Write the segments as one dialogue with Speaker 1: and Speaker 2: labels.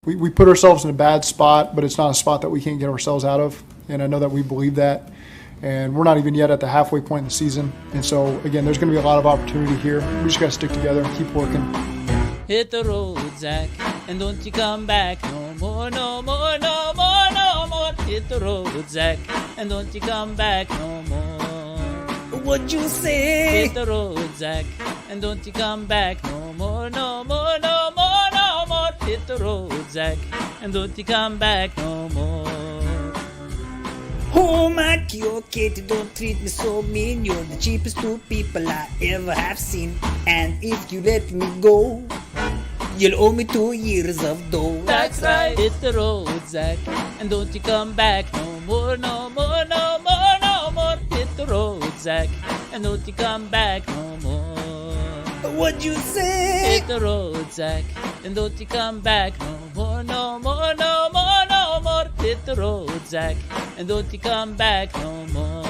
Speaker 1: We put ourselves in a bad spot, but it's not a spot that we can't get ourselves out of. And I know that we believe that. And we're not even yet at the halfway point in the season. And so, again, there's going to be a lot of opportunity here. We just got to stick together and keep working.
Speaker 2: Hit the road, Zac, and don't you come back no more, no more, no more, no more. Hit the road, Zac, and don't you come back no more.
Speaker 3: What you say?
Speaker 2: Hit the road, Zac, and don't you come back no more, no more, no more, no more. Hit the road, Zac, and don't you come back no more.
Speaker 3: Oh, Mikey, okay, don't treat me so mean. You're the cheapest two people I ever have seen. And if you let me go, you'll owe me 2 years of dough.
Speaker 2: That's right. Hit the road, Zac, and don't you come back no more, no more, no more, no more. Hit the road, Zac, and don't you come back no more.
Speaker 3: What you say?
Speaker 2: Hit the road, Zac, and don't you come back no more, no more, no more, no more. Hit the road, Zac, and don't you come back no more.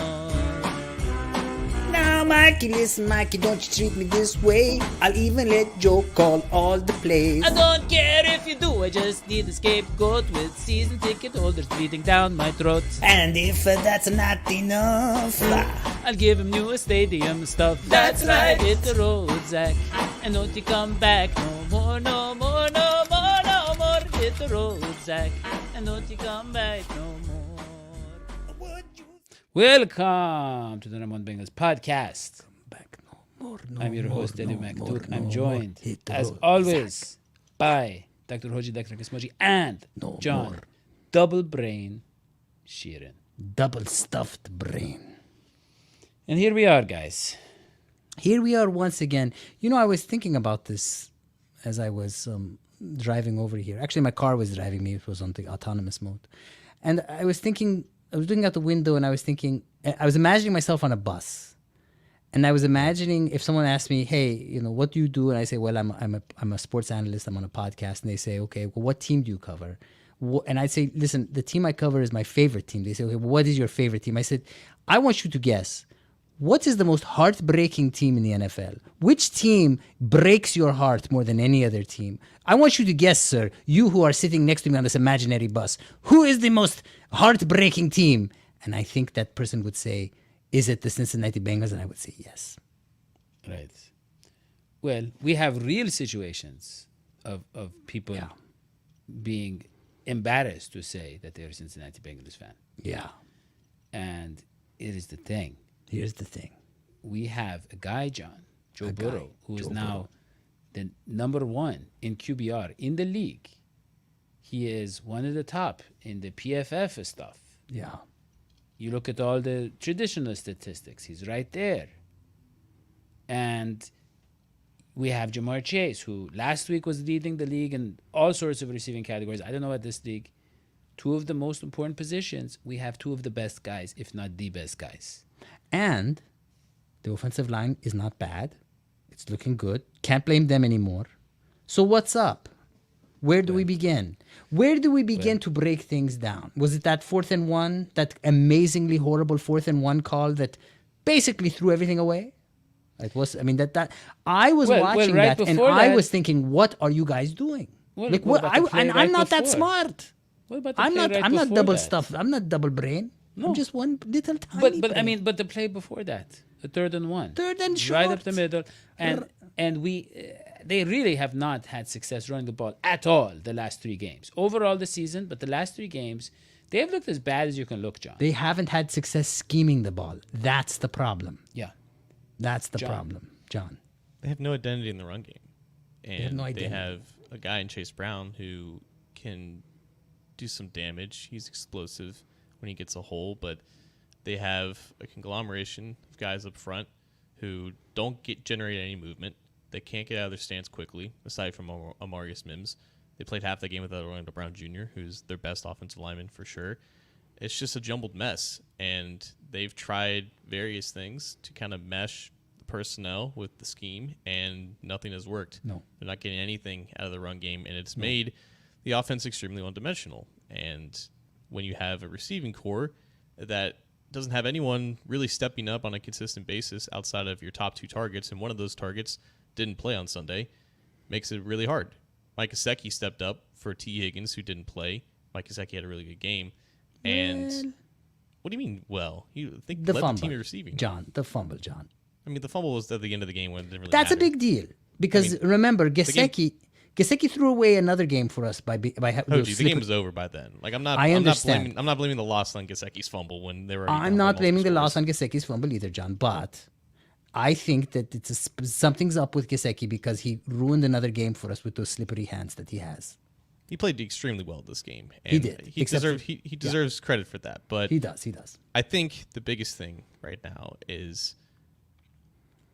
Speaker 3: Now, Mikey, listen, Mikey, don't you treat me this way. I'll even let Joe call all the plays.
Speaker 2: I don't care if you do, I just need a scapegoat with season ticket holders bleeding down my throat.
Speaker 3: And if that's not enough,
Speaker 2: I'll give him new stadium stuff. That's right. Hit the road, Zac, and don't you come back no more, no more, no more, no more. Hit the road, Zac, and don't you come back no more. Welcome to the number one Bengals podcast.
Speaker 3: Back no more,
Speaker 2: I'm your host, Dadio
Speaker 3: no
Speaker 2: I'm joined, as
Speaker 3: road,
Speaker 2: always,
Speaker 3: Zac.
Speaker 2: by Dr. Hodgie, Dr. Kismoji, and
Speaker 3: No
Speaker 2: John,
Speaker 3: more.
Speaker 2: Double Brain Sheeran.
Speaker 3: Double stuffed brain.
Speaker 2: And here we are, guys.
Speaker 3: Here we are once again. You know, I was thinking about this as I was driving over here. Actually, my car was driving me. It was on the autonomous mode. And I was thinking, I was looking out the window and I was thinking, I was imagining myself on a bus. And I was imagining if someone asked me, hey, you know, what do you do? And I say, well, I'm a sports analyst. I'm on a podcast. And they say, okay, well, what team do you cover? And I'd say, listen, the team I cover is my favorite team. They say, okay, well, what is your favorite team? I said, I want you to guess. What is the most heartbreaking team in the NFL? Which team breaks your heart more than any other team? I want you to guess, sir, you who are sitting next to me on this imaginary bus. Who is the most heartbreaking team? And I think that person would say, is it the Cincinnati Bengals? And I would say yes.
Speaker 2: Right. Well, we have real situations of people being embarrassed to say that they're a Cincinnati Bengals fan.
Speaker 3: Yeah.
Speaker 2: And it is the thing.
Speaker 3: Here's the thing.
Speaker 2: We have a guy, John, Joe Burrow, who is now the number one in QBR in the league. He is one of the top in the PFF stuff.
Speaker 3: Yeah.
Speaker 2: You look at all the traditional statistics, he's right there. And we have Jamar Chase, who last week was leading the league in all sorts of receiving categories. I don't know at this league. Two of the most important positions, we have two of the best guys, if not the best guys.
Speaker 3: And the offensive line is not bad. It's looking good. Can't blame them anymore. So what's up? Where do we begin? Where do we begin to break things down? Was it that 4th and 1, that amazingly horrible 4th and 1 call that basically threw everything away? It was. I mean, that I was watching
Speaker 2: right
Speaker 3: that and
Speaker 2: before
Speaker 3: I
Speaker 2: that-
Speaker 3: was thinking, what are you guys doing?
Speaker 2: Well,
Speaker 3: Like
Speaker 2: what
Speaker 3: what?
Speaker 2: about the play
Speaker 3: And
Speaker 2: right
Speaker 3: I'm not that
Speaker 2: before?
Speaker 3: smart.
Speaker 2: What about the
Speaker 3: I'm
Speaker 2: play
Speaker 3: not.
Speaker 2: right
Speaker 3: I'm not
Speaker 2: before
Speaker 3: double
Speaker 2: that?
Speaker 3: stuffed. I'm not double brain.
Speaker 2: No.
Speaker 3: I'm just one little tiny.
Speaker 2: But I
Speaker 3: brain.
Speaker 2: mean, but the play before that, the 3rd and 1,
Speaker 3: Third and
Speaker 2: right up
Speaker 3: short.
Speaker 2: the middle, and we they really have not had success running the ball at all the last 3 games overall this season. But the last 3 games, they have looked as bad as you can look, John.
Speaker 3: They haven't had success scheming the ball. That's the problem.
Speaker 2: Yeah,
Speaker 3: That's the problem, John.
Speaker 4: They have no identity in the run game. And
Speaker 3: have no
Speaker 4: they
Speaker 3: identity.
Speaker 4: have a guy in Chase Brown who can do some damage. He's explosive when he gets a hole, but they have a conglomeration of guys up front who don't generate any movement. They can't get out of their stance quickly, aside from Amarius Mims. They played half the game without Orlando Brown Jr., who's their best offensive lineman for sure. It's just a jumbled mess, and they've tried various things to kind of mesh the personnel with the scheme, and nothing has worked.
Speaker 3: No.
Speaker 4: They're not getting anything out of the run game, and it's made the offense extremely one-dimensional. And when you have a receiving core that doesn't have anyone really stepping up on a consistent basis outside of your top 2 targets, and one of those targets didn't play on Sunday, makes it really hard. Mike Gesicki stepped up for T. Higgins, who didn't play. Mike Gesicki had a really good game. And what do you mean, well? You think
Speaker 3: The
Speaker 4: led
Speaker 3: fumble,
Speaker 4: the team in receiving.
Speaker 3: John. The fumble, John.
Speaker 4: I mean, the fumble was at the end of the game when it didn't really
Speaker 3: That's a
Speaker 4: matter.
Speaker 3: big deal because remember, Gesicki threw away another game for us by
Speaker 4: Hodgie, the game was over by then. Like I'm not
Speaker 3: understand.
Speaker 4: I'm not blaming the loss on Gesicki's fumble when they were already
Speaker 3: I'm
Speaker 4: down by
Speaker 3: not blaming the
Speaker 4: multiple
Speaker 3: loss
Speaker 4: scores.
Speaker 3: on Gesicki's fumble either, John, but I think that something's up with Gesicki because he ruined another game for us with those slippery hands that he has.
Speaker 4: He played extremely well this game. And
Speaker 3: He did,
Speaker 4: He
Speaker 3: except
Speaker 4: deserves he deserves credit for that. But
Speaker 3: He does.
Speaker 4: I think the biggest thing right now is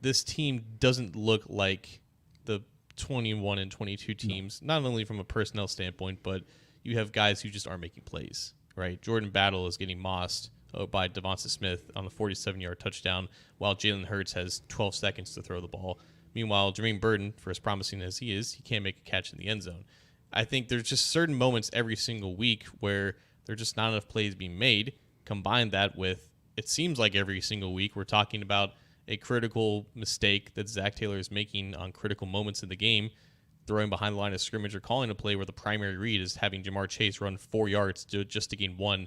Speaker 4: this team doesn't look like the 21 and 22 teams, not only from a personnel standpoint, but you have guys who just aren't making plays, right? Jordan Battle is getting mossed by Devonta Smith on the 47-yard touchdown, while Jalen Hurts has 12 seconds to throw the ball. Meanwhile, Jermaine Burton, for as promising as he is, he can't make a catch in the end zone. I think there's just certain moments every single week where there's just not enough plays being made. Combine that with, it seems like every single week we're talking about a critical mistake that Zac Taylor is making on critical moments in the game, throwing behind the line of scrimmage or calling a play where the primary read is having Jamar Chase run 4 yards just to gain one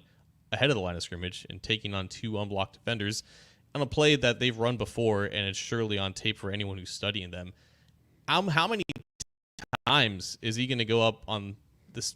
Speaker 4: ahead of the line of scrimmage and taking on 2 unblocked defenders on a play that they've run before and it's surely on tape for anyone who's studying them. How many times is he going to go up on this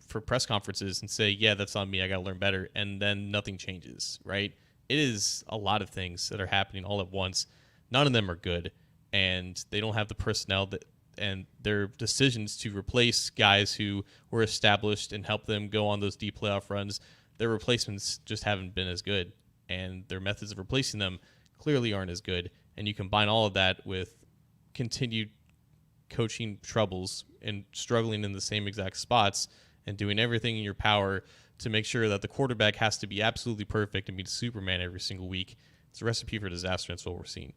Speaker 4: for press conferences and say, yeah, that's on me, I got to learn better, and then nothing changes, right? It is a lot of things that are happening all at once. None of them are good, and they don't have the personnel and their decisions to replace guys who were established and help them go on those deep playoff runs. Their replacements just haven't been as good, and their methods of replacing them clearly aren't as good. And you combine all of that with continued coaching troubles and struggling in the same exact spots and doing everything in your power to make sure that the quarterback has to be absolutely perfect and be Superman every single week. It's a recipe for disaster. That's what we're seeing.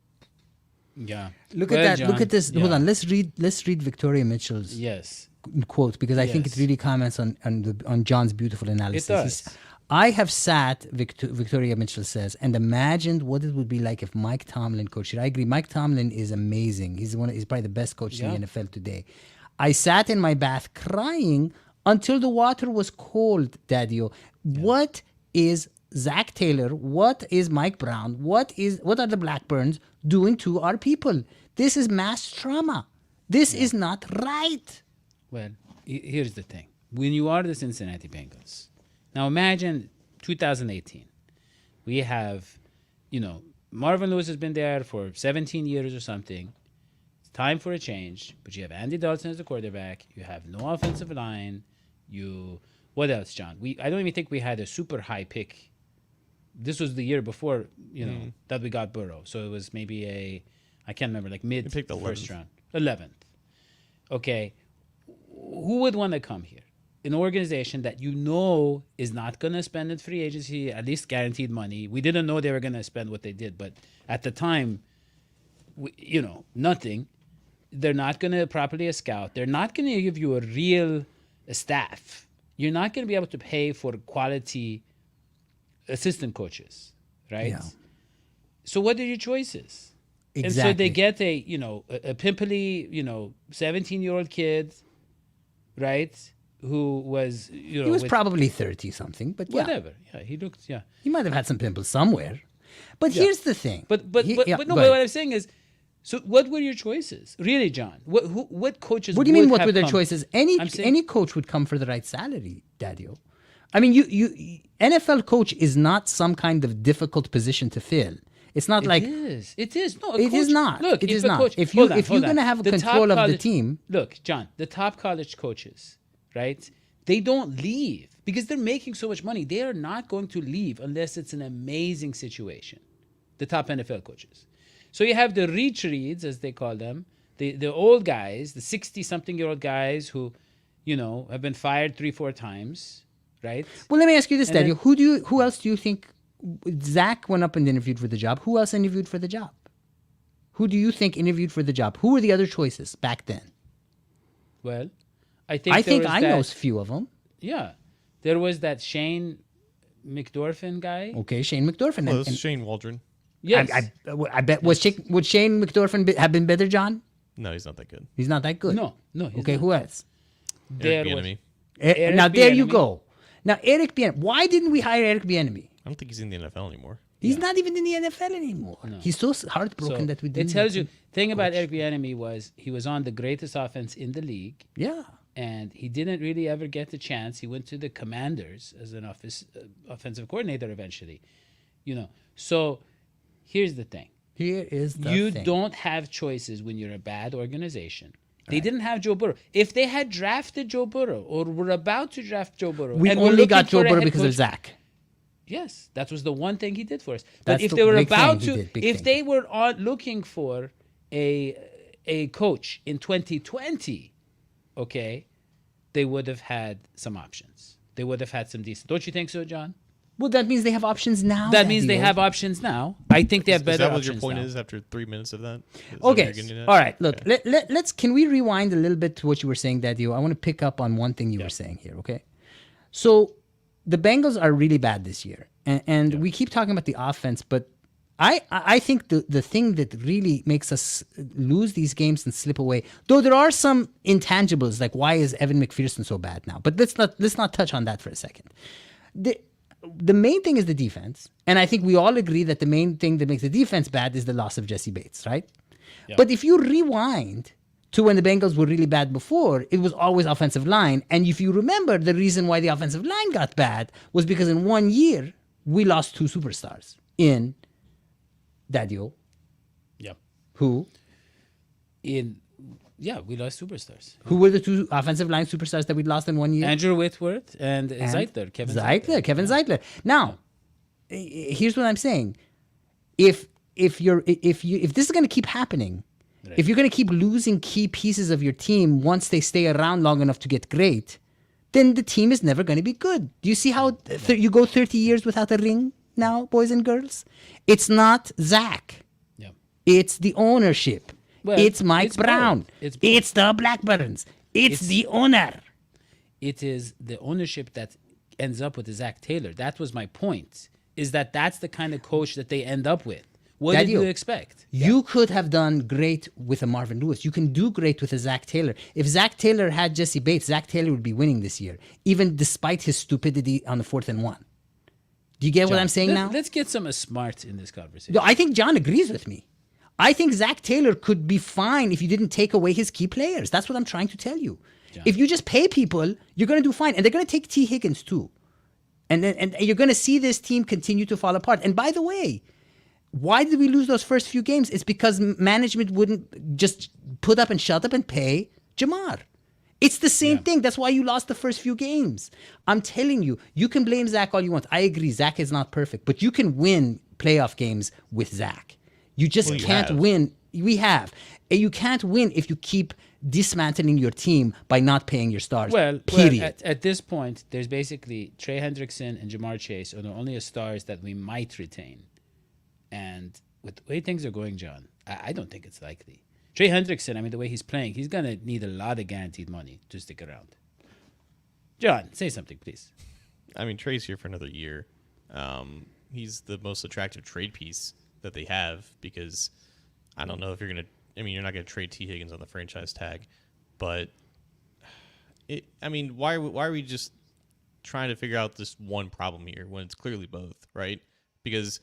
Speaker 2: Yeah.
Speaker 3: Look
Speaker 2: Well,
Speaker 3: at that.
Speaker 2: John,
Speaker 3: Look at this.
Speaker 2: yeah.
Speaker 3: Hold on. Let's read Victoria Mitchell's
Speaker 2: Yes.
Speaker 3: quote because I think it
Speaker 2: Yes.
Speaker 3: really comments on John's beautiful analysis.
Speaker 2: It does.
Speaker 3: I have sat, Victoria Mitchell says, and imagined what it would be like if Mike Tomlin coached it. I agree. Mike Tomlin is amazing. He's probably the best coach in the NFL today. I sat in my bath crying until the water was cold, Dadio. What is Zac Taylor? What is Mike Brown? What are the Blackburns doing to our people? This is mass trauma. This is not right.
Speaker 2: Well, here's the thing. When you are the Cincinnati Bengals, now imagine 2018. We have, Marvin Lewis has been there for 17 years or something. It's time for a change, but you have Andy Dalton as the quarterback. You have no offensive line. What else, John? I don't even think we had a super high pick. This was the year before, that we got Burrow. So it was maybe I can't remember, like mid
Speaker 4: picked the
Speaker 2: first
Speaker 4: 11th.
Speaker 2: round. 11th. Okay. Who would want to come here? An organization that is not going to spend in free agency, at least guaranteed money. We didn't know they were going to spend what they did, but at the time, nothing. They're not going to properly scout. They're not going to give you a real staff. You're not going to be able to pay for quality assistant coaches, right?
Speaker 3: Yeah.
Speaker 2: So what are your choices?
Speaker 3: Exactly.
Speaker 2: And so they get a pimply, 17-year-old kid, right? Who was,
Speaker 3: He was probably 30 something, but yeah.
Speaker 2: whatever. Yeah, he looked, yeah.
Speaker 3: He might have had some pimples somewhere. But here's the thing.
Speaker 2: But
Speaker 3: Go
Speaker 2: what
Speaker 3: ahead.
Speaker 2: I'm saying is, so what were your choices? Really, John? What coaches
Speaker 3: What do you mean?
Speaker 2: would
Speaker 3: What were
Speaker 2: have
Speaker 3: their
Speaker 2: come?
Speaker 3: choices?
Speaker 2: I'm saying-
Speaker 3: Any coach would come for the right salary, Dadio. I mean, you NFL coach is not some kind of difficult position to fill. It's not like
Speaker 2: It is. No,
Speaker 3: It is not.
Speaker 2: Look,
Speaker 3: It
Speaker 2: if
Speaker 3: is
Speaker 2: a
Speaker 3: not.
Speaker 2: coach-
Speaker 3: If
Speaker 2: hold on,
Speaker 3: you're
Speaker 2: hold on.
Speaker 3: gonna have
Speaker 2: The top
Speaker 3: control of the
Speaker 2: college-
Speaker 3: team-
Speaker 2: Look, John, the top college coaches, right? They don't leave because they're making so much money. They are not going to leave unless it's an amazing situation. The top NFL coaches. So you have the reach reads, as they call them, the old guys, the 60-something-year-old guys who, have been fired 3-4 times, right?
Speaker 3: Well, let me ask you this,
Speaker 2: And
Speaker 3: Dadio.
Speaker 2: then-
Speaker 3: Who else do you think Zach went up and interviewed for the job? Who else interviewed for the job? Who do you think interviewed for the job? Who were the other choices back then?
Speaker 2: Well, I think
Speaker 3: I know a few of them.
Speaker 2: Yeah, there was that Shane McDorphin guy.
Speaker 3: Okay, Shane McDorphin.
Speaker 4: Well, this is Shane Waldron.
Speaker 2: Yes,
Speaker 3: I bet would Shane McDorphin have been better, John?
Speaker 4: No, he's not that good.
Speaker 3: He's not that good.
Speaker 2: No, he's
Speaker 3: Okay,
Speaker 2: not.
Speaker 3: who else?
Speaker 2: There
Speaker 4: Eric
Speaker 2: was-
Speaker 4: Bieniemy.
Speaker 2: Eric
Speaker 3: Now there you
Speaker 2: Bieniemy.
Speaker 3: go. Now Eric Bieniemy. Why didn't we hire Eric Bieniemy?
Speaker 4: I don't think he's in the NFL anymore.
Speaker 3: He's not even in the NFL anymore. He's so heartbroken
Speaker 2: So
Speaker 3: that we didn't.
Speaker 2: it tells you.
Speaker 3: let him
Speaker 2: Thing about
Speaker 3: coach.
Speaker 2: Eric Bieniemy was he was on the greatest offense in the league,
Speaker 3: Yeah.
Speaker 2: and he didn't really ever get the chance. He went to the Commanders as an offensive coordinator eventually, So here's the thing:
Speaker 3: Here is the
Speaker 2: you
Speaker 3: thing.
Speaker 2: don't have choices when you're a bad organization. They didn't have Joe Burrow. If they had drafted Joe Burrow or were about to draft Joe Burrow,
Speaker 3: We
Speaker 2: and were
Speaker 3: only got
Speaker 2: looking
Speaker 3: Joe
Speaker 2: for a
Speaker 3: Burrow
Speaker 2: head
Speaker 3: because of
Speaker 2: coach-
Speaker 3: Zach.
Speaker 2: Yes, that was the one thing he did for us. But
Speaker 3: That's
Speaker 2: if
Speaker 3: the
Speaker 2: they were
Speaker 3: big
Speaker 2: about
Speaker 3: thing he
Speaker 2: to,
Speaker 3: did, big
Speaker 2: if
Speaker 3: thing.
Speaker 2: they were looking for a coach in 2020, okay, they would have had some options. They would have had some decent. Don't you think so, John?
Speaker 3: Well, that means they have options now.
Speaker 2: That means they
Speaker 3: Dadio.
Speaker 2: have options now. I think they have
Speaker 4: Is
Speaker 2: better
Speaker 4: that what
Speaker 2: options
Speaker 4: your point
Speaker 2: now.
Speaker 4: is after 3 minutes of that? Is that what
Speaker 3: Okay.
Speaker 4: you're getting at?
Speaker 3: All right. Look, let's. Can we rewind a little bit to what you were saying, Dadio? I want to pick up on one thing you were saying here. Okay. So the Bengals are really bad this year, and we keep talking about the offense, but I think the thing that really makes us lose these games and slip away, though there are some intangibles like why is Evan McPherson so bad now? But let's not touch on that for a second. The main thing is the defense, and I think we all agree that the main thing that makes the defense bad is the loss of Jesse Bates, right? But if you rewind to when the Bengals were really bad before, it was always offensive line. And if you remember, the reason why the offensive line got bad was because in 1 year, we lost 2 superstars in Dadio,
Speaker 2: Yeah.
Speaker 3: who
Speaker 2: We lost superstars.
Speaker 3: were the 2 offensive line superstars that we lost in 1 year?
Speaker 2: Andrew Whitworth and Zeitler, Kevin Zeitler.
Speaker 3: Kevin Zeitler. Now, here's what I'm saying. If this is going to keep happening, if you're going to keep losing key pieces of your team once they stay around long enough to get great, then the team is never going to be good. Do you see how you go 30 years without a ring now, boys and girls? It's not Zach.
Speaker 2: Yeah.
Speaker 3: It's the ownership.
Speaker 2: Well,
Speaker 3: it's Mike
Speaker 2: it's both.
Speaker 3: Brown.
Speaker 2: It's both.
Speaker 3: It's the Blackburns. It's the owner.
Speaker 2: It is the ownership that ends up with the Zac Taylor. That was my point, is that that's the kind of coach that they end up with. What did you
Speaker 3: Dadio,
Speaker 2: expect?
Speaker 3: You could have done great with a Marvin Lewis. You can do great with a Zac Taylor. If Zac Taylor had Jesse Bates, Zac Taylor would be winning this year, even despite his stupidity on the 4th and 1. Do you get what I'm saying now?
Speaker 2: Let's get some smarts in this conversation.
Speaker 3: No, I think John agrees with me. I think Zac Taylor could be fine if you didn't take away his key players. That's what I'm trying to tell you.
Speaker 2: John.
Speaker 3: If you just pay people, you're going to do fine. And they're going to take T. Higgins too. And you're going to see this team continue to fall apart. And by the way, why did we lose those first few games? It's because management wouldn't just put up and shut up and pay Jamar. It's the same thing. That's why you lost the first few games. I'm telling you, you can blame Zach all you want. I agree, Zach is not perfect, but you can win playoff games with Zach. You just can't win. We have. You can't win if you keep dismantling your team by not paying your stars. Period.
Speaker 2: At this point, there's basically Trey Hendrickson and Jamar Chase are the only stars that we might retain. And with the way things are going, John, I don't think it's likely. Trey Hendrickson, I mean, the way he's playing, he's going to need a lot of guaranteed money to stick around. John, say something, please.
Speaker 4: I mean, Trey's here for another year. He's the most attractive trade piece that they have because I don't know if you're going to – I mean, you're not going to trade T. Higgins on the franchise tag. But, why are we just trying to figure out this one problem here when it's clearly both, right? Because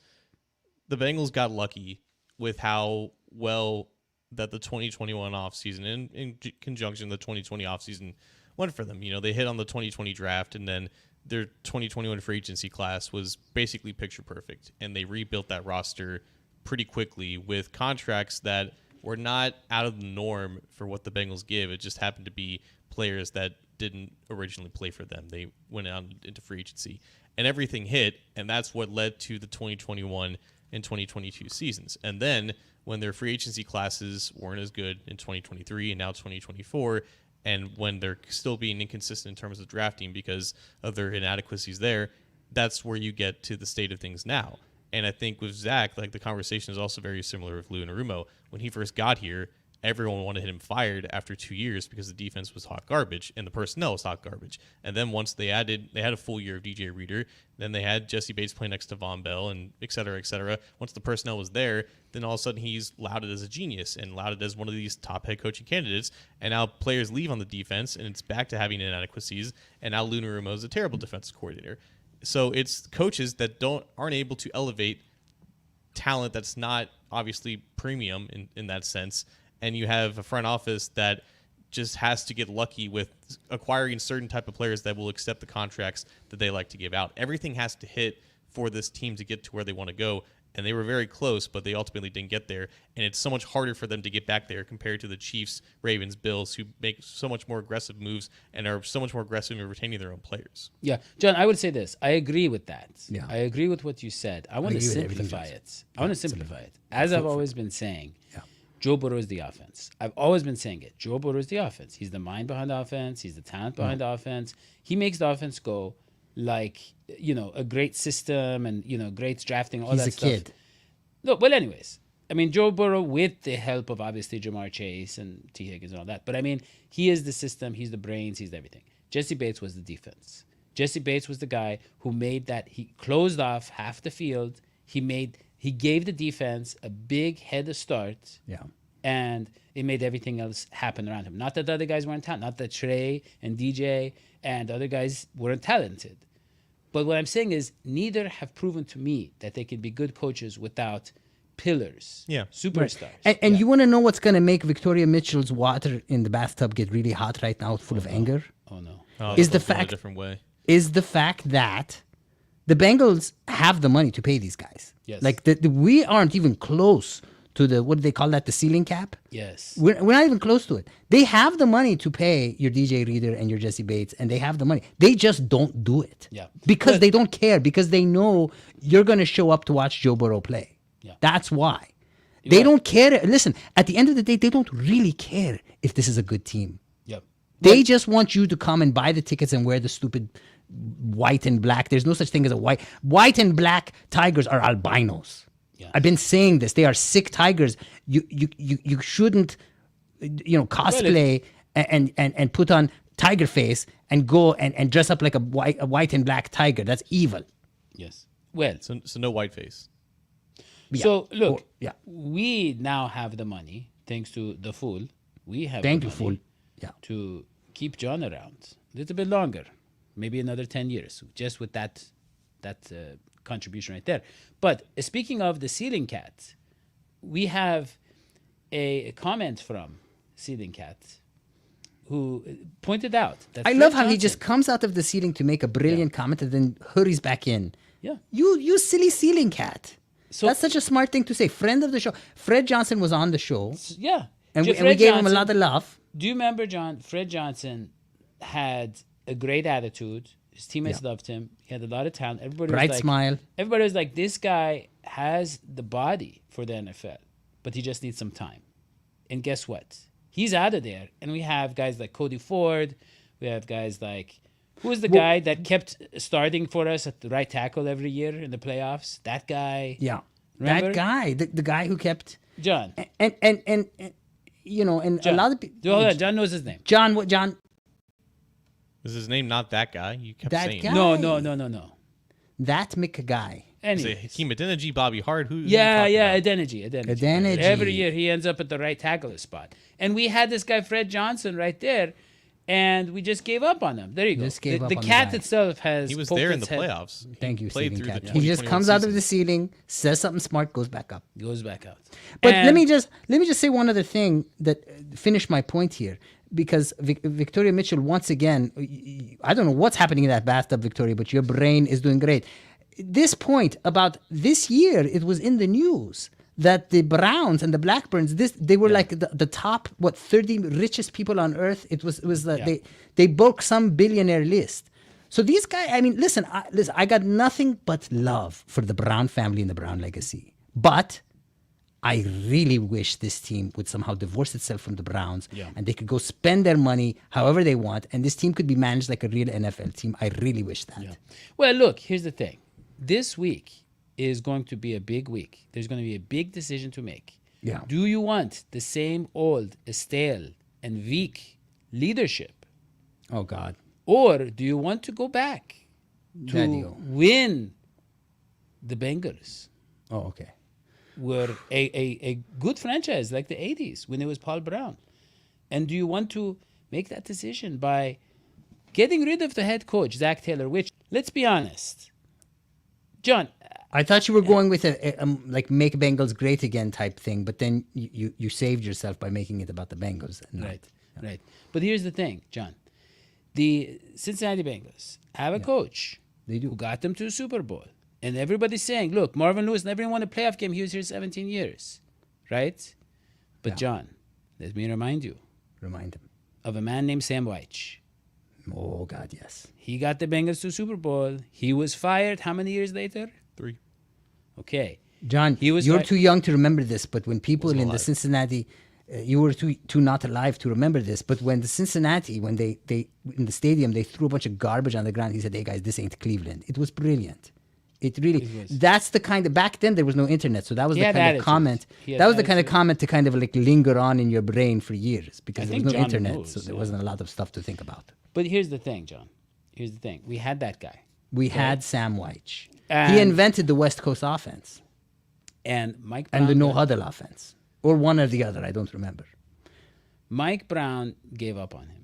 Speaker 4: the Bengals got lucky with how well that the 2021 offseason, in conjunction the 2020 offseason, went for them. You know, they hit on the 2020 draft, and then their 2021 free agency class was basically picture perfect, and they rebuilt that roster pretty quickly with contracts that were not out of the norm for what the Bengals give. It just happened to be players that didn't originally play for them. They went out into free agency, and everything hit, and that's what led to the 2021 and 2022 seasons. And then when their free agency classes weren't as good in 2023 and now 2024, and when they're still being inconsistent in terms of drafting because of their inadequacies there, that's where you get to the state of things now. And I think with Zach, like, the conversation is also very similar with Lou and Arumo. When he first got here, everyone wanted him fired after 2 years because the defense was hot garbage and the personnel was hot garbage. And then once they had a full year of DJ Reader, then they had Jesse Bates play next to Von Bell and et cetera, et cetera. Once the personnel was there, then all of a sudden he's lauded as a genius and lauded as one of these top head coaching candidates. And now players leave on the defense and it's back to having inadequacies. And now Luna Remo is a terrible defensive coordinator. So it's coaches that aren't able to elevate talent that's not obviously premium in that sense, and you have a front office that just has to get lucky with acquiring certain type of players that will accept the contracts that they like to give out. Everything has to hit for this team to get to where they want to go, and they were very close, but they ultimately didn't get there, and it's so much harder for them to get back there compared to the Chiefs, Ravens, Bills, who make so much more aggressive moves and are so much more aggressive in retaining their own players.
Speaker 2: Yeah, John, I would say this. I agree with that.
Speaker 3: Yeah.
Speaker 2: I agree with what you said. I want to simplify it. I want to simplify it. As I've always been saying, Joe Burrow is the offense. I've always been saying it. Joe Burrow is the offense. He's the mind behind the offense. He's the talent behind the offense. He makes the offense go like, a great system and, great drafting, all that stuff. He's a kid. No, well, anyways, I mean, Joe Burrow with the help of obviously Jamar Chase and T. Higgins and all that. But I mean, he is the system. He's the brains. He's everything. Jesse Bates was the defense. Jesse Bates was the guy who made that. He closed off half the field. He gave the defense a big head start.
Speaker 3: Yeah.
Speaker 2: And it made everything else happen around him. Not that the other guys weren't talented. Not that Trey and DJ and other guys weren't talented. But what I'm saying is neither have proven to me that they can be good coaches without pillars, superstars.
Speaker 3: And you want to know what's going to make Victoria Mitchell's water in the bathtub get really hot right now, full of anger?
Speaker 2: Oh, no.
Speaker 3: Is the fact that the Bengals have the money to pay these guys.
Speaker 2: Yes.
Speaker 3: Like we aren't even close to the, what do they call that, the ceiling cap?
Speaker 2: Yes.
Speaker 3: We're not even close to it. They have the money to pay your DJ Reader and your Jesse Bates, and they have the money. They just don't do it.
Speaker 2: Yeah.
Speaker 3: Because they don't care, because they know you're going to show up to watch Joe Burrow play.
Speaker 2: Yeah.
Speaker 3: That's why. They don't care. Listen, at the end of the day, they don't really care if this is a good team.
Speaker 2: Yep.
Speaker 3: They just want you to come and buy the tickets and wear the stupid white and black. There's no such thing as a white and black tigers are albinos. Yeah. I've been saying this. They are sick tigers. You shouldn't, cosplay and put on tiger face and go and dress up like a white and black tiger. That's evil.
Speaker 2: Yes. Well,
Speaker 4: So no white face.
Speaker 3: Yeah.
Speaker 2: So look, we now have the money thanks to the fool. We have
Speaker 3: Thank
Speaker 2: the
Speaker 3: you,
Speaker 2: money
Speaker 3: fool. Yeah.
Speaker 2: to keep John around a little bit longer, maybe another 10 years, just with that contribution right there. But speaking of the ceiling cat, we have a comment from Ceiling Cat who pointed out that
Speaker 3: I love how he just comes out of the ceiling to make a brilliant comment and then hurries back in.
Speaker 2: Yeah.
Speaker 3: You silly Ceiling Cat.
Speaker 2: So-
Speaker 3: That's such a smart thing to say. Friend of the show. Fred Johnson was on the show.
Speaker 2: Yeah.
Speaker 3: And we
Speaker 2: Fred
Speaker 3: gave him a
Speaker 2: Johnson-
Speaker 3: lot of love.
Speaker 2: Do you remember, John? Fred Johnson had a great attitude. His teammates loved him. He had a lot of talent. Everybody
Speaker 3: Bright
Speaker 2: was like,
Speaker 3: smile.
Speaker 2: Everybody was like, this guy has the body for the NFL, but he just needs some time. And guess what? He's out of there. And we have guys like Cody Ford. We have guys like, who was the guy that kept starting for us at the right tackle every year in the playoffs? That guy.
Speaker 3: Yeah.
Speaker 2: Remember?
Speaker 3: That guy, the guy who kept
Speaker 2: John.
Speaker 3: and
Speaker 2: John.
Speaker 3: a lot of people.
Speaker 2: Hold on, John knows his name.
Speaker 3: John.
Speaker 4: Is his name not that guy? You kept
Speaker 3: That
Speaker 4: saying
Speaker 3: guy.
Speaker 2: No.
Speaker 3: That Mick guy.
Speaker 4: Is
Speaker 2: Anyway.
Speaker 4: it Hakeem Adeniji, Bobby Hart? Who?
Speaker 2: Yeah,
Speaker 4: who you talking about?
Speaker 2: Adeniji.
Speaker 3: Adeniji.
Speaker 2: Every year he ends up at the right tackle spot. And we had this guy, Fred Johnson, right there, and we just gave up on him. There you go.
Speaker 3: Just gave up
Speaker 2: the
Speaker 3: on the
Speaker 2: cat
Speaker 3: guy.
Speaker 2: itself has
Speaker 4: He was
Speaker 2: poked
Speaker 4: there in the
Speaker 2: its head-
Speaker 4: playoffs.
Speaker 3: Thank you,
Speaker 4: Played
Speaker 3: Ceiling
Speaker 4: through the
Speaker 3: Cat. He just
Speaker 4: 2021
Speaker 3: comes out of
Speaker 4: season.
Speaker 3: the ceiling, says something smart, goes back up.
Speaker 2: Goes back out.
Speaker 3: But
Speaker 2: And-
Speaker 3: let me just say one other thing that finish my point here, because Victoria Mitchell, once again, I don't know what's happening in that bathtub, Victoria, but your brain is doing great. This point about this year, it was in the news that the Browns and the Blackburns, they were like the top 30 richest people on earth. It was they broke some billionaire list. So these guys, I mean, listen, I got nothing but love for the Brown family and the Brown legacy, but I really wish this team would somehow divorce itself from the Browns and they could go spend their money however they want, and this team could be managed like a real NFL team. I really wish that.
Speaker 2: Yeah. Well, look, here's the thing. This week is going to be a big week. There's going to be a big decision to make.
Speaker 3: Yeah.
Speaker 2: Do you want the same old, stale, and weak leadership?
Speaker 3: Oh God.
Speaker 2: Or do you want to go back to
Speaker 3: Dadio.
Speaker 2: win the Bengals?
Speaker 3: Oh, okay.
Speaker 2: Were a good franchise like the 80s when it was Paul Brown. And do you want to make that decision by getting rid of the head coach, Zac Taylor, which, let's be honest, John,
Speaker 3: I thought you were going with a like make Bengals great again type thing, but then you saved yourself by making it about the Bengals.
Speaker 2: right. But here's the thing, John. The Cincinnati Bengals have a coach
Speaker 3: They do.
Speaker 2: who got them to a Super Bowl. And everybody's saying, look, Marvin Lewis never won a playoff game. He was here 17 years, right? But
Speaker 3: Yeah.
Speaker 2: John, let me remind you
Speaker 3: Remind him.
Speaker 2: of a man named Sam Weich.
Speaker 3: Oh God, yes.
Speaker 2: He got the Bengals to Super Bowl. He was fired how many years later?
Speaker 4: 3.
Speaker 2: Okay.
Speaker 3: John,
Speaker 2: He was
Speaker 3: you're
Speaker 2: right-
Speaker 3: too young to remember this, but when people
Speaker 4: Wasn't
Speaker 3: in the
Speaker 4: alive.
Speaker 3: Cincinnati, you were too not alive to remember this, but when the Cincinnati, when they in the stadium, they threw a bunch of garbage on the ground. He said, "Hey guys, this ain't Cleveland." It was brilliant. It really,
Speaker 2: It was.
Speaker 3: that's the kind of, back then there was no internet. So that was
Speaker 2: He
Speaker 3: the
Speaker 2: had
Speaker 3: kind
Speaker 2: attitude.
Speaker 3: of comment,
Speaker 2: He had
Speaker 3: that was the kind of
Speaker 2: attitude.
Speaker 3: comment to kind of like linger on in your brain for years because
Speaker 2: I
Speaker 3: there was
Speaker 2: think
Speaker 3: no
Speaker 2: John
Speaker 3: internet.
Speaker 2: knows,
Speaker 3: So there
Speaker 2: yeah.
Speaker 3: wasn't a lot of stuff to think about.
Speaker 2: But here's the thing, John. Here's the thing. We had that guy.
Speaker 3: We had Sam Weich. He
Speaker 2: And-
Speaker 3: invented the West Coast offense
Speaker 2: And Mike Brown.
Speaker 3: and the no huddle offense, or one or the other. I don't remember.
Speaker 2: Mike Brown gave up on him.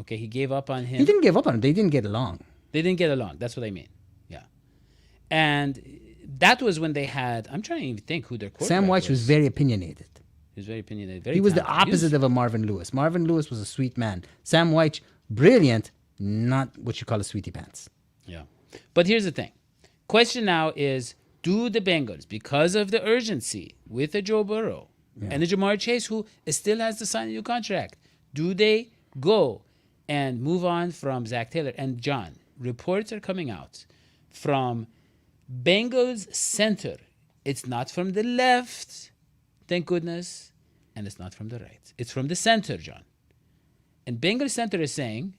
Speaker 2: Okay, he gave up on him.
Speaker 3: He didn't give up on him. They didn't get along.
Speaker 2: They didn't get along. That's what I mean. Yeah. And that was when they had, I'm trying to even think who their quarterback
Speaker 3: Sam Weich was very opinionated.
Speaker 2: He was very opinionated. Very
Speaker 3: He was the
Speaker 2: talented.
Speaker 3: opposite of a Marvin Lewis. Marvin Lewis was a sweet man. Sam Weich, brilliant, not what you call a sweetie pants.
Speaker 2: Yeah. But here's the thing. Question now is, do the Bengals, because of the urgency with the Joe Burrow and the Jamar Chase, who still has to sign a new contract, do they go and move on from Zac Taylor? And John, reports are coming out from Bengals center. It's not from the left, thank goodness, and it's not from the right. It's from the center, John. And Bengals center is saying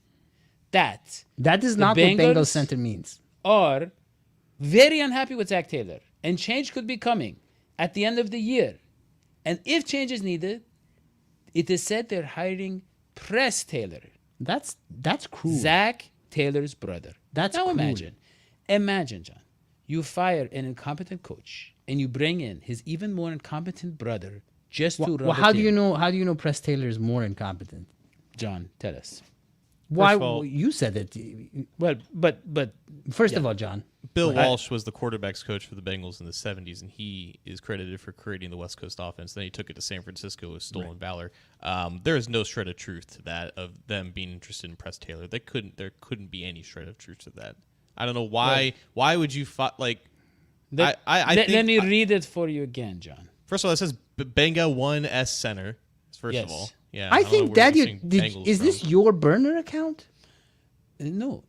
Speaker 2: that
Speaker 3: That is
Speaker 2: The
Speaker 3: not what Bengals
Speaker 2: Bengals-
Speaker 3: center means.
Speaker 2: are very unhappy with Zac Taylor, and change could be coming at the end of the year. And if change is needed, it is said they're hiring Press Taylor,
Speaker 3: That's cruel.
Speaker 2: Zac Taylor's brother.
Speaker 3: That's
Speaker 2: now
Speaker 3: cruel.
Speaker 2: imagine, John, you fire an incompetent coach and you bring in his even more incompetent brother just to rub
Speaker 3: Well,
Speaker 2: it
Speaker 3: how do you
Speaker 2: in.
Speaker 3: know? How do you know Press Taylor is more incompetent?
Speaker 2: John, tell us.
Speaker 3: Why?
Speaker 4: of all-
Speaker 3: You said it.
Speaker 2: Well, but
Speaker 3: First of all, John,
Speaker 4: Bill
Speaker 2: Right.
Speaker 4: Walsh was the quarterbacks coach for the Bengals in the 70s, and he is credited for creating the West Coast offense. Then he took it to San Francisco with stolen valor. There is no shred of truth to that of them being interested in Press Taylor. There couldn't be any shred of truth to that. I don't know why. Why would you like?
Speaker 2: let,
Speaker 4: I
Speaker 2: let,
Speaker 4: think,
Speaker 2: let me read it for you again, John.
Speaker 4: First of all, it says Benga 1S Center. First
Speaker 2: Yes.
Speaker 4: of all, yeah.
Speaker 3: I
Speaker 4: don't
Speaker 3: think
Speaker 4: know where you're
Speaker 3: Dadio.
Speaker 4: seeing Bengals
Speaker 3: Is this
Speaker 4: from.
Speaker 3: your burner account?
Speaker 2: No.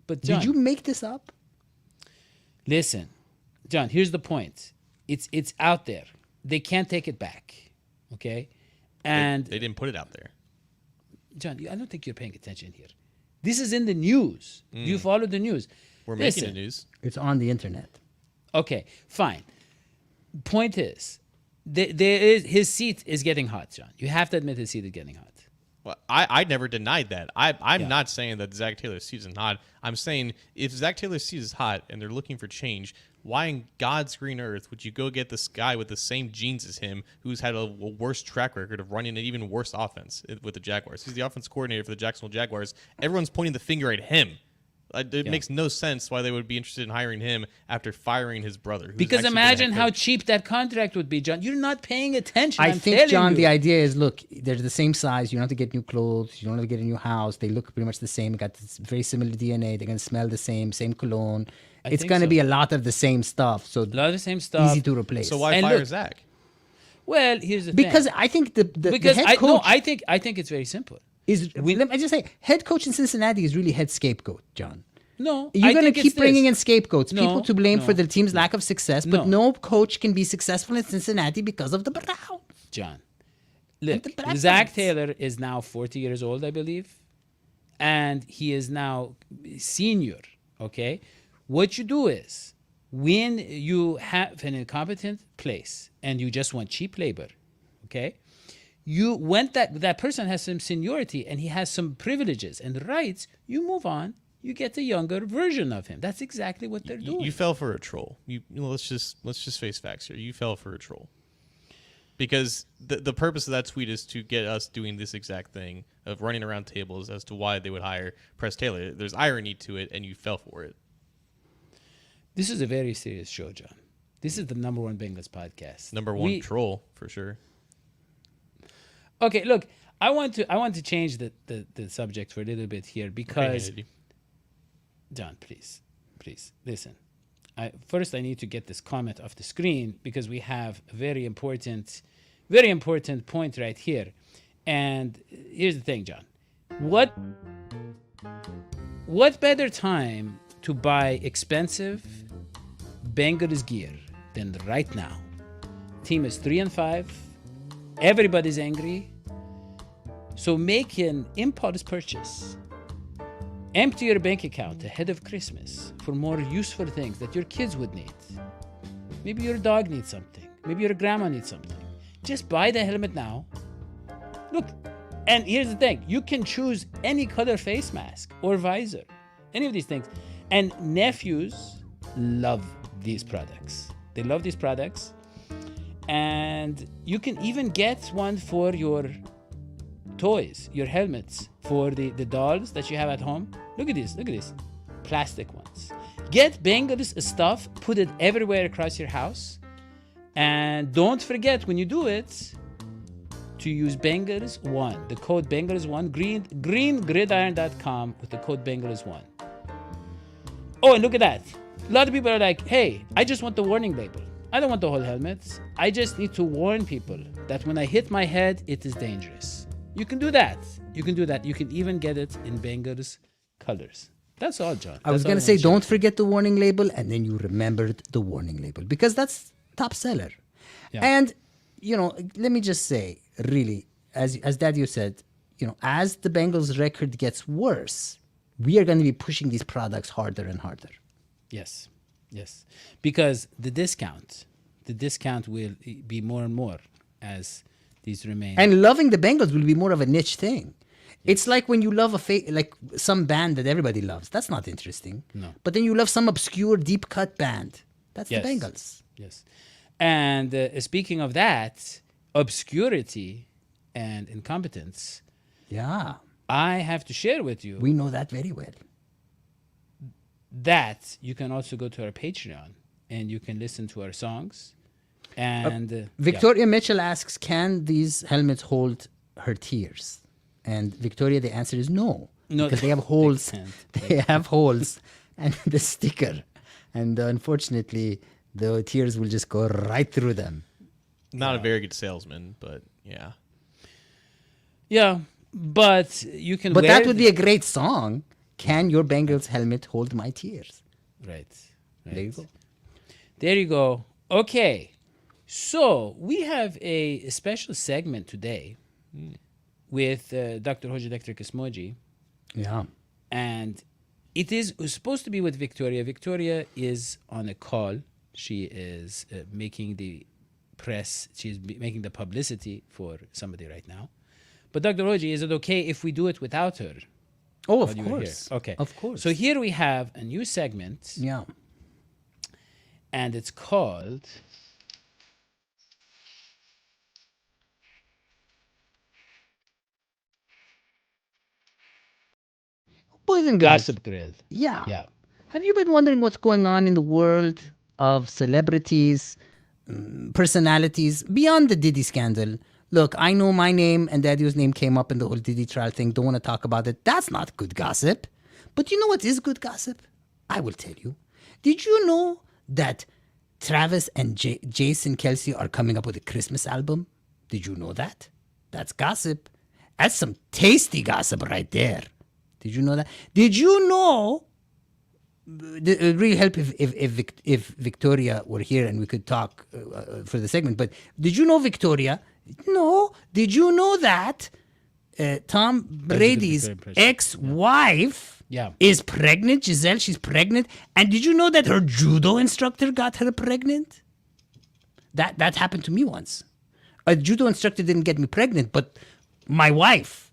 Speaker 2: But John,
Speaker 3: Did you make this up?
Speaker 2: listen, John, here's the point. It's out there. They can't take it back. Okay? And
Speaker 4: They didn't put it out there.
Speaker 2: John, I don't think you're paying attention here. This is in the news. Do you follow the news?
Speaker 4: We're
Speaker 2: Listen,
Speaker 4: making the news.
Speaker 3: It's on the internet.
Speaker 2: Okay, fine. Point is, his seat is getting hot, John. You have to admit his seat is getting hot.
Speaker 4: Well, I never denied that. I'm
Speaker 2: Yeah.
Speaker 4: not saying that Zac Taylor's seat is hot. I'm saying if Zac Taylor's seat is hot and they're looking for change, why in God's green earth would you go get this guy with the same genes as him who's had a worse track record of running an even worse offense with the Jaguars? He's the offense coordinator for the Jacksonville Jaguars. Everyone's pointing the finger at him. It makes no sense why they would be interested in hiring him after firing his brother. who's
Speaker 2: Because
Speaker 4: actually been a
Speaker 2: imagine
Speaker 4: head
Speaker 2: how
Speaker 4: coach.
Speaker 2: cheap that contract would be, John. You're not paying attention.
Speaker 3: I
Speaker 2: I'm
Speaker 3: think,
Speaker 2: telling
Speaker 3: John,
Speaker 2: you.
Speaker 3: the idea is, look, they're the same size. You don't have to get new clothes. You don't have to get a new house. They look pretty much the same. Got this very similar DNA. They're going to smell the same cologne. It's
Speaker 2: think
Speaker 3: going to
Speaker 2: so.
Speaker 3: be a lot of the same stuff. So
Speaker 2: a lot of the same stuff.
Speaker 3: easy to replace.
Speaker 4: So why
Speaker 2: And
Speaker 4: fire
Speaker 2: look,
Speaker 4: Zach?
Speaker 2: Well, here's the
Speaker 3: Because
Speaker 2: thing.
Speaker 3: I think the
Speaker 2: Because
Speaker 3: head coach
Speaker 2: I think it's very simple.
Speaker 3: is. Let me just say, head coach in Cincinnati is really head scapegoat, John.
Speaker 2: No,
Speaker 3: You're
Speaker 2: I
Speaker 3: going to
Speaker 2: think
Speaker 3: keep
Speaker 2: it's
Speaker 3: bringing
Speaker 2: this.
Speaker 3: in scapegoats,
Speaker 2: No,
Speaker 3: people to blame for
Speaker 2: no,
Speaker 3: the team's lack of success, but
Speaker 2: no.
Speaker 3: no coach can be successful in Cincinnati because of the Browns.
Speaker 2: John. Look,
Speaker 3: the Browns.
Speaker 2: Zac Taylor is now 40 years old, I believe, and he is now senior. Okay, what you do is when you have an incompetent place and you just want cheap labor, okay, you want that person has some seniority and he has some privileges and rights, you move on, you get a younger version of him. That's exactly what they're doing.
Speaker 4: You fell for a troll. Let's just face facts here. You fell for a troll. Because the purpose of that tweet is to get us doing this exact thing of running around tables as to why they would hire Press Taylor. There's irony to it, and you fell for it.
Speaker 2: This is a very serious show, John. This is the number one Bengals podcast.
Speaker 4: Number one troll, for sure.
Speaker 2: Okay, look, I want to change the subject for a little bit here because, John, please, listen. First, I need to get this comment off the screen because we have a very important point right here. And here's the thing, John. What better time to buy expensive Bengals gear than right now? Team is 3-5. Everybody's angry. So make an impulse purchase. Empty your bank account ahead of Christmas for more useful things that your kids would need. Maybe your dog needs something. Maybe your grandma needs something. Just buy the helmet now. Look, and here's the thing. You can choose any color face mask or visor. Any of these things. And nephews love these products. They love these products. And you can even get one for your toys, your helmets, for the dolls that you have at home. Look at this. Plastic ones. Get Bengals stuff, put it everywhere across your house. And don't forget when you do it to use Bengals1. The code Bengals1, greengridiron.com with the code Bengals1. Oh, and look at that. A lot of people are like, hey, I just want the warning label. I don't want the whole helmet. I just need to warn people that when I hit my head, it is dangerous. You can do that. You can even get it in Bengals colors. That's all, John.
Speaker 3: I was going to say, don't forget the warning label, and then you remembered the warning label because that's top seller. Yeah. And, let me just say, really, as Dadio said, as the Bengals record gets worse, we are going to be pushing these products harder and harder.
Speaker 2: Yes. Because the discount will be more and more as these remain.
Speaker 3: And loving the Bengals will be more of a niche thing. It's like when you love like some band that everybody loves. That's not interesting.
Speaker 2: No.
Speaker 3: But then you love some obscure deep cut band. That's the Bengals.
Speaker 2: Yes. And speaking of that, obscurity and incompetence.
Speaker 3: Yeah.
Speaker 2: I have to share with you.
Speaker 3: We know that very well.
Speaker 2: That you can also go to our Patreon and you can listen to our songs. And
Speaker 3: Victoria Mitchell asks, can these helmets hold her tears? And Victoria, the answer is no. Because they have holes. They have holes and the sticker. And unfortunately, the tears will just go right through them.
Speaker 4: Not a very good salesman, but yeah.
Speaker 2: Yeah, but you can.
Speaker 3: But that would be a great song. Can your Bengals helmet hold my tears?
Speaker 2: Right.
Speaker 3: There you go.
Speaker 2: Okay. So we have a special segment today with Dr. Hodgie Dr. Kismoji.
Speaker 3: Yeah.
Speaker 2: And it is supposed to be with Victoria. Victoria is on a call. She is making the press. She's making the publicity for somebody right now. But Dr. Hodgie, is it okay if we do it without her?
Speaker 3: Oh, of course.
Speaker 2: Okay.
Speaker 3: Of course.
Speaker 2: So here we have a new segment.
Speaker 3: Yeah.
Speaker 2: And it's called...
Speaker 3: Boys and girls.
Speaker 2: Gossip Grill.
Speaker 3: Yeah. Have you been wondering what's going on in the world of celebrities, personalities, beyond the Diddy scandal? Look, I know my name and Dadio's name came up in the whole Diddy trial thing. Don't want to talk about it. That's not good gossip. But you know what is good gossip? I will tell you. Did you know that Travis and Jason Kelce are coming up with a Christmas album? Did you know that? That's gossip. That's some tasty gossip right there. Did you know that? Did you know? It would really help if Victoria were here and we could talk for the segment. But did you know, Victoria? No. Did you know that Tom Brady's ex-wife
Speaker 2: Yeah.
Speaker 3: is pregnant. Giselle, she's pregnant. And did you know that her judo instructor got her pregnant? That happened to me once. A judo instructor didn't get me pregnant, but my wife,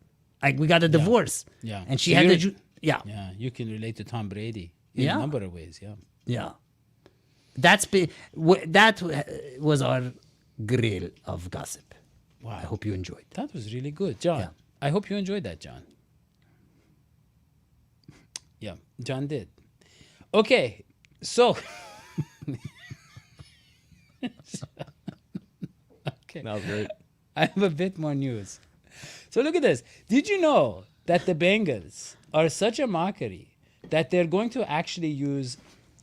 Speaker 3: we got a divorce.
Speaker 2: Yeah.
Speaker 3: And she
Speaker 2: So
Speaker 3: had
Speaker 2: you're-
Speaker 3: yeah.
Speaker 2: Yeah, you can relate to Tom Brady in
Speaker 3: Yeah.
Speaker 2: a number of ways. Yeah.
Speaker 3: Yeah. Was our grill of gossip.
Speaker 2: Wow.
Speaker 3: I hope you enjoyed.
Speaker 2: That was really good, John.
Speaker 3: Yeah.
Speaker 2: I hope you enjoyed that, John. Yeah, John did. Okay, so. Okay.
Speaker 4: That was great.
Speaker 2: I have a bit more news. So look at this. Did you know that the Bengals are such a mockery that they're going to actually use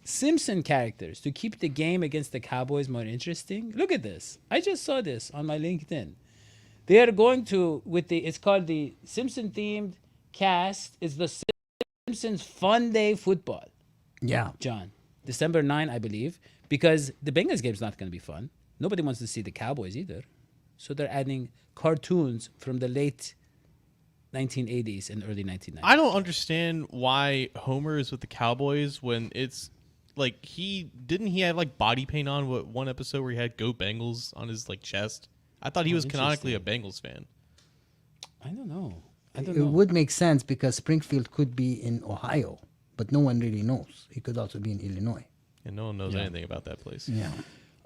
Speaker 2: Simpson characters to keep the game against the Cowboys more interesting? Look at this. I just saw this on my LinkedIn. They are going to, it's called the Simpson themed cast. It's the Simpsons Fun Day Football,
Speaker 3: Yeah.
Speaker 2: John. December 9, I believe, because the Bengals game's not going to be fun. Nobody wants to see the Cowboys either. So they're adding cartoons from the late 1980s and early 1990s.
Speaker 4: I don't understand why Homer is with the Cowboys when it's like he had like body paint on one episode where he had "Go Bengals" on his like chest. I thought he was canonically a Bengals fan.
Speaker 2: I don't know. I don't
Speaker 3: It
Speaker 2: know.
Speaker 3: would make sense because Springfield could be in Ohio, but no one really knows. It could also be in Illinois.
Speaker 4: And no one knows anything about that place.
Speaker 3: Yeah.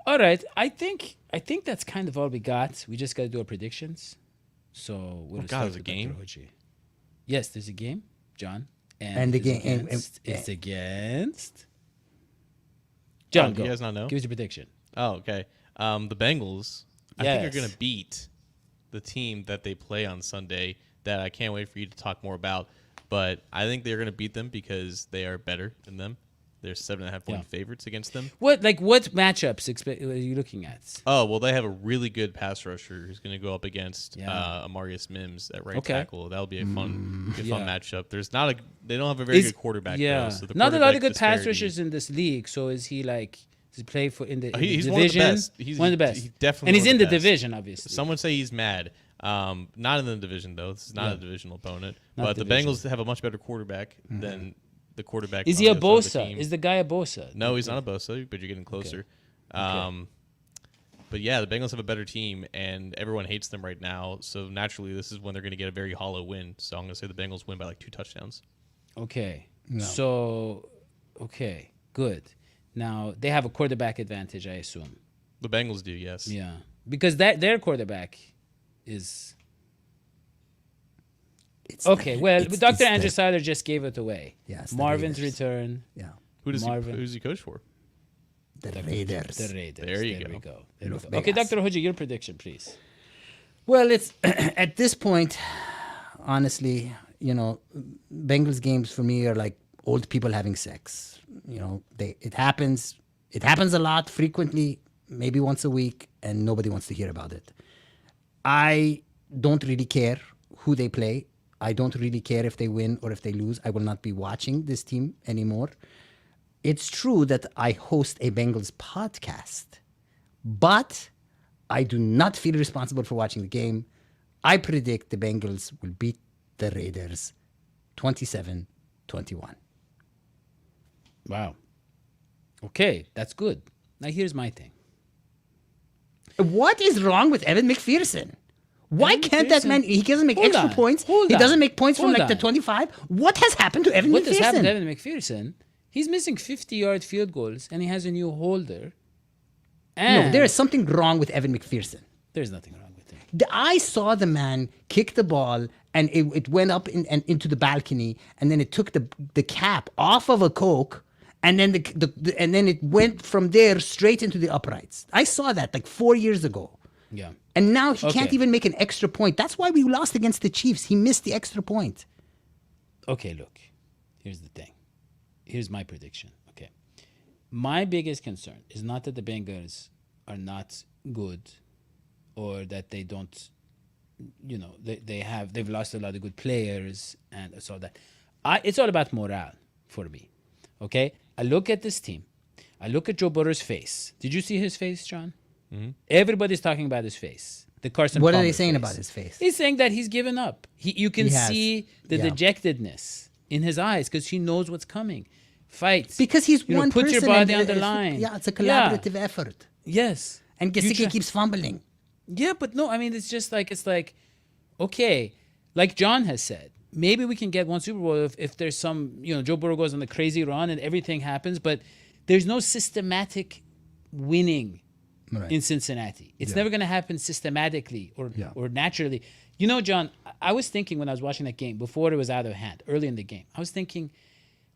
Speaker 2: All right. I think that's kind of all we got. We just got to do our predictions. So we'll start
Speaker 4: there's a
Speaker 2: with
Speaker 4: game?
Speaker 2: Dr. Hodgie. Yes, there's a game, John.
Speaker 3: And the
Speaker 2: it's
Speaker 3: game-
Speaker 2: It's against. John,
Speaker 4: do
Speaker 2: go.
Speaker 4: you guys not know?
Speaker 2: Give us your prediction.
Speaker 4: Oh, okay. The Bengals, I think, are
Speaker 2: Yes.
Speaker 4: going to beat the team that they play on Sunday that I can't wait for you to talk more about. But I think they're going to beat them because they are better than them. They're 7.5-point favorites against them.
Speaker 2: What matchups are you looking at?
Speaker 4: Oh, well, they have a really good pass rusher who's going to go up against
Speaker 2: Yeah.
Speaker 4: Amarius Mims at right
Speaker 2: Okay.
Speaker 4: tackle. That'll be a fun
Speaker 2: Yeah.
Speaker 4: matchup. They don't have a very
Speaker 2: Is-
Speaker 4: good quarterback.
Speaker 2: Yeah,
Speaker 4: though, so the
Speaker 2: not a lot of
Speaker 4: quarterback
Speaker 2: good pass
Speaker 4: disparity-
Speaker 2: rushers in this league. So is he like? Does he play for in the
Speaker 4: He's
Speaker 2: division?
Speaker 4: one of the best.
Speaker 2: One of the best.
Speaker 4: He's definitely
Speaker 2: and he's
Speaker 4: one of
Speaker 2: in
Speaker 4: the
Speaker 2: the
Speaker 4: best.
Speaker 2: division, obviously.
Speaker 4: Some would say he's mad. Not in the division though. This is not a divisional opponent.
Speaker 2: Not
Speaker 4: But the
Speaker 2: division.
Speaker 4: Bengals have a much better quarterback than the quarterback.
Speaker 2: Is
Speaker 4: on
Speaker 2: he a
Speaker 4: the other side of the
Speaker 2: Bosa?
Speaker 4: team.
Speaker 2: Is the guy a Bosa?
Speaker 4: No, he's not a Bosa, but you're getting closer. But yeah, the Bengals have a better team, and everyone hates them right now. So naturally, this is when they're going to get a very hollow win. So I'm going to say the Bengals win by like 2 touchdowns.
Speaker 2: Okay. So, okay, good. Now they have a quarterback advantage, I assume.
Speaker 4: The Bengals do, yes.
Speaker 2: Yeah, because their quarterback is. Okay, well, Dr. Andrew Seiler just gave it away.
Speaker 3: Yes, the
Speaker 2: Marvin's
Speaker 3: Raiders.
Speaker 2: return.
Speaker 3: Yeah.
Speaker 4: Who's he coach for?
Speaker 3: The Raiders.
Speaker 2: The Raiders.
Speaker 4: There you
Speaker 2: we
Speaker 4: go.
Speaker 2: go. There we
Speaker 3: Los
Speaker 2: go. Okay,
Speaker 3: Vegas.
Speaker 2: Dr. Hodgie, your prediction, please.
Speaker 3: Well, it's at this point, honestly, Bengals games for me are like old people having sex. It happens a lot, frequently, maybe once a week, and nobody wants to hear about it. I don't really care who they play. I don't really care if they win or if they lose. I will not be watching this team anymore. It's true that I host a Bengals podcast, but I do not feel responsible for watching the game. I predict the Bengals will beat the Raiders 27-21.
Speaker 2: Wow. Okay, that's good. Now here's my thing.
Speaker 3: What is wrong with Evan McPherson? Why
Speaker 2: Evan
Speaker 3: can't that
Speaker 2: McPherson-
Speaker 3: man? He doesn't make
Speaker 2: Hold
Speaker 3: extra
Speaker 2: on,
Speaker 3: points.
Speaker 2: hold
Speaker 3: He
Speaker 2: on,
Speaker 3: doesn't make points from
Speaker 2: hold
Speaker 3: like the
Speaker 2: on.
Speaker 3: 25. What has happened to Evan
Speaker 2: What
Speaker 3: McPherson?
Speaker 2: has happened to Evan McPherson? He's missing 50-yard field goals, and he has a new holder. And
Speaker 3: No, there is something wrong with Evan McPherson.
Speaker 2: there's nothing wrong with him.
Speaker 3: I saw the man kick the ball, and it went up and into the balcony, and then it took the cap off of a Coke, and then and then it went from there straight into the uprights. I saw that like 4 years ago.
Speaker 2: Yeah.
Speaker 3: And now he can't
Speaker 2: Okay.
Speaker 3: even make an extra point. That's why we lost against the Chiefs. He missed the extra point.
Speaker 2: Okay, look. Here's the thing. Here's my prediction. Okay. My biggest concern is not that the Bengals are not good or that they don't, they've lost a lot of good players and so that. It's all about morale for me. Okay? I look at this team. I look at Joe Burrow's face. Did you see his face, John? Mm-hmm. Everybody's talking about his face. The Carson
Speaker 3: What are
Speaker 2: Palmer
Speaker 3: they saying
Speaker 2: face.
Speaker 3: about his face?
Speaker 2: He's saying that he's given up. You can
Speaker 3: He has.
Speaker 2: see the
Speaker 3: Yeah.
Speaker 2: dejectedness in his eyes because he knows what's coming. Fights.
Speaker 3: Because he's
Speaker 2: You know,
Speaker 3: one
Speaker 2: put
Speaker 3: person.
Speaker 2: your body
Speaker 3: and,
Speaker 2: on the line.
Speaker 3: Yeah, it's a
Speaker 2: Yeah.
Speaker 3: collaborative effort.
Speaker 2: Yes.
Speaker 3: And
Speaker 2: You
Speaker 3: Gesicki
Speaker 2: try-
Speaker 3: keeps fumbling.
Speaker 2: Yeah, but no, I mean, it's like, okay, like John has said, maybe we can get one Super Bowl if there's some, Joe Burrow goes on the crazy run and everything happens, but there's no systematic winning
Speaker 3: Right.
Speaker 2: in Cincinnati. It's
Speaker 3: Yeah.
Speaker 2: never going to happen systematically or naturally. John, I was thinking when I was watching that game, before it was out of hand, early in the game, I was thinking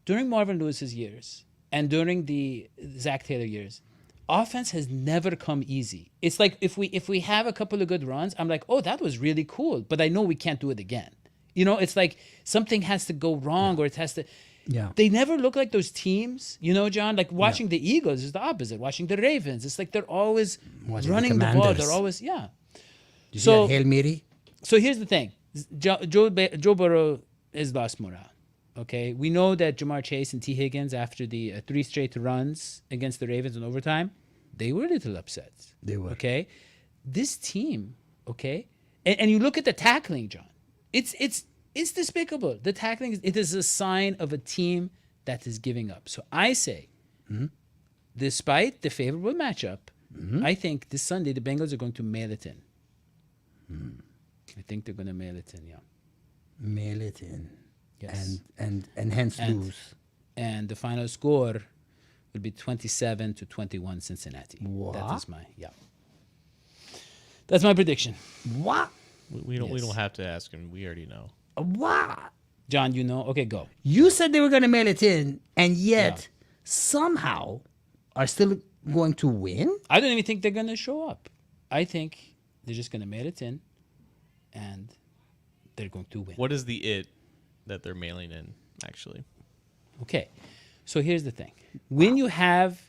Speaker 2: during Marvin Lewis's years and during the Zac Taylor years, offense has never come easy. It's like if we have a couple of good runs, I'm like, oh, that was really cool, but I know we can't do it again. It's like something has to go wrong or it has to.
Speaker 3: Yeah.
Speaker 2: They never look like those teams, John. Like watching the Eagles is the opposite. Watching the Ravens, it's like they're always
Speaker 3: Watching the
Speaker 2: running the ball.
Speaker 3: Commanders.
Speaker 2: They're always yeah.
Speaker 3: You see
Speaker 2: So
Speaker 3: that Hail Mary?
Speaker 2: so here's the thing: Joe Burrow has lost morale. Okay, we know that Jamar Chase and T. Higgins, after the 3 straight runs against the Ravens in overtime, they were a little upset.
Speaker 3: They were.
Speaker 2: Okay, this team, okay, and you look at the tackling, John. It's despicable. The tackling, it is a sign of a team that is giving up. So I say, despite the favorable matchup, I think this Sunday the Bengals are going to mail it in. I think they're going to mail it in, yeah.
Speaker 3: Mail it in.
Speaker 2: Yes.
Speaker 3: And hence lose.
Speaker 2: And the final score will be 27-21 Cincinnati.
Speaker 3: What?
Speaker 2: That is that's my prediction.
Speaker 3: What?
Speaker 4: We
Speaker 2: Yes.
Speaker 4: don't have to ask him. We already know.
Speaker 3: What?
Speaker 2: John, Okay, go.
Speaker 3: You said they were going to mail it in, and yet somehow are still going to win?
Speaker 2: I don't even think they're going to show up. I think they're just going to mail it in, and they're going to win.
Speaker 4: What is the it that they're mailing in, actually?
Speaker 2: Okay, so here's the thing: when you have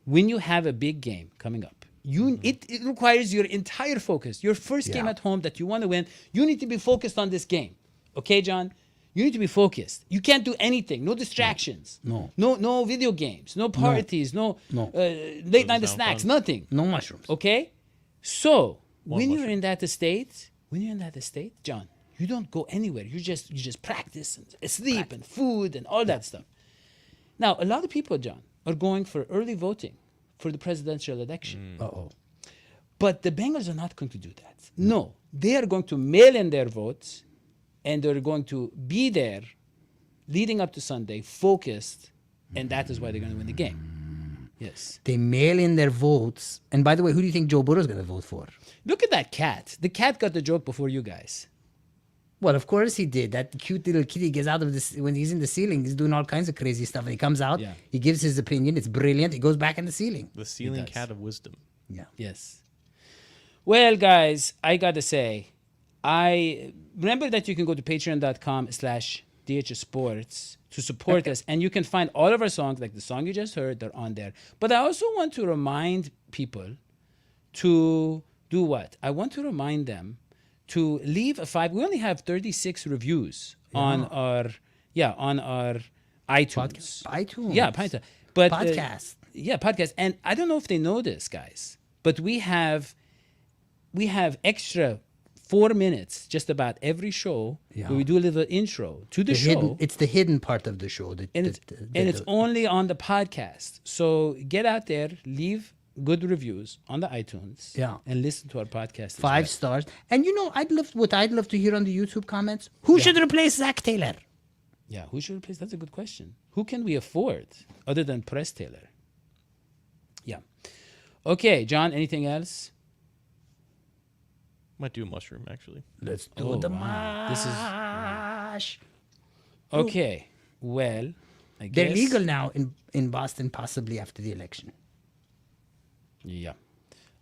Speaker 2: a big game coming up, it requires your entire focus. Your first game
Speaker 3: Yeah.
Speaker 2: at home that you want to win, you need to be focused on this game. Okay, John? You need to be focused. You can't do anything. No distractions. No video games. No parties. No,
Speaker 3: No.
Speaker 2: late night
Speaker 4: Doesn't sound
Speaker 2: snacks.
Speaker 4: fun.
Speaker 2: Nothing.
Speaker 3: No mushrooms.
Speaker 2: Okay? So when you're
Speaker 4: mushroom.
Speaker 2: in that estate, John, you don't go anywhere. You just practice and sleep and food and all that stuff. Now, a lot of people, John, are going for early voting for the presidential election.
Speaker 3: Uh-oh.
Speaker 2: But the Bengals are not going to do that. No, they are going to mail in their votes, and they're going to be there leading up to Sunday, focused, and that is why they're going to win the game. Yes.
Speaker 3: They mail in their votes. And by the way, who do you think Joe Burrow's going to vote for?
Speaker 2: Look at that cat. The cat got the joke before you guys.
Speaker 3: Well, of course he did. That cute little kitty gets out of this when he's in the ceiling. He's doing all kinds of crazy stuff. And he comes out,
Speaker 2: Yeah.
Speaker 3: he gives his opinion. It's brilliant. He goes back in the ceiling.
Speaker 4: The ceiling
Speaker 2: does.
Speaker 4: cat of wisdom.
Speaker 3: Yeah.
Speaker 2: Yes. Well, guys, I got to say, I remember that you can go to patreon.com/DHS Sports to support us. And you can find all of our songs, like the song you just heard, they're on there. But I also want to remind people to do what? I want to remind them to leave a 5. We only have 36 reviews on our iTunes.
Speaker 3: iTunes.
Speaker 2: Yeah, iTunes. But
Speaker 3: Podcast.
Speaker 2: Podcast. And I don't know if they know this, guys, but we have extra 4 minutes just about every show
Speaker 3: Yeah.
Speaker 2: where we do a little intro to the show.
Speaker 3: It's the hidden part of the show.
Speaker 2: And it's only on the podcast. So get out there, leave good reviews on the iTunes,
Speaker 3: Yeah.
Speaker 2: and listen to our podcast. as
Speaker 3: 5
Speaker 2: well.
Speaker 3: stars. And I'd love to hear on the YouTube comments. Who should replace Zac Taylor?
Speaker 2: Yeah, who should replace? That's a good question. Who can we afford other than Press Taylor? Yeah. Okay, John. Anything else?
Speaker 4: Might do a mushroom, actually.
Speaker 3: Let's do
Speaker 2: Oh,
Speaker 3: the
Speaker 2: wow. This is-
Speaker 3: mash.
Speaker 2: Okay. Well, I guess
Speaker 3: They're legal now in Boston, possibly after the election.
Speaker 2: Yeah.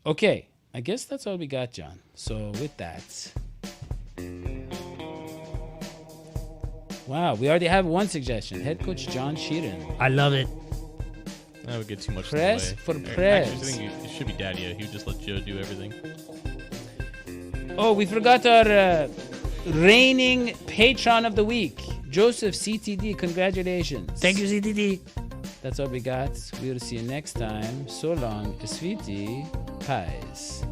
Speaker 2: Okay. I guess that's all we got, John. So with that, wow, we already have one suggestion. Head coach John Sheeran.
Speaker 3: I love it.
Speaker 4: That would get too much
Speaker 2: Press
Speaker 4: in the way.
Speaker 2: for
Speaker 4: Actually,
Speaker 2: press.
Speaker 4: I think it should be Dadio. He would just let Joe do everything.
Speaker 2: Oh, we forgot our reigning patron of the week, Joseph CTD. Congratulations.
Speaker 3: Thank you, CTD.
Speaker 2: That's all we got. We'll see you next time. So long, sweetie pies.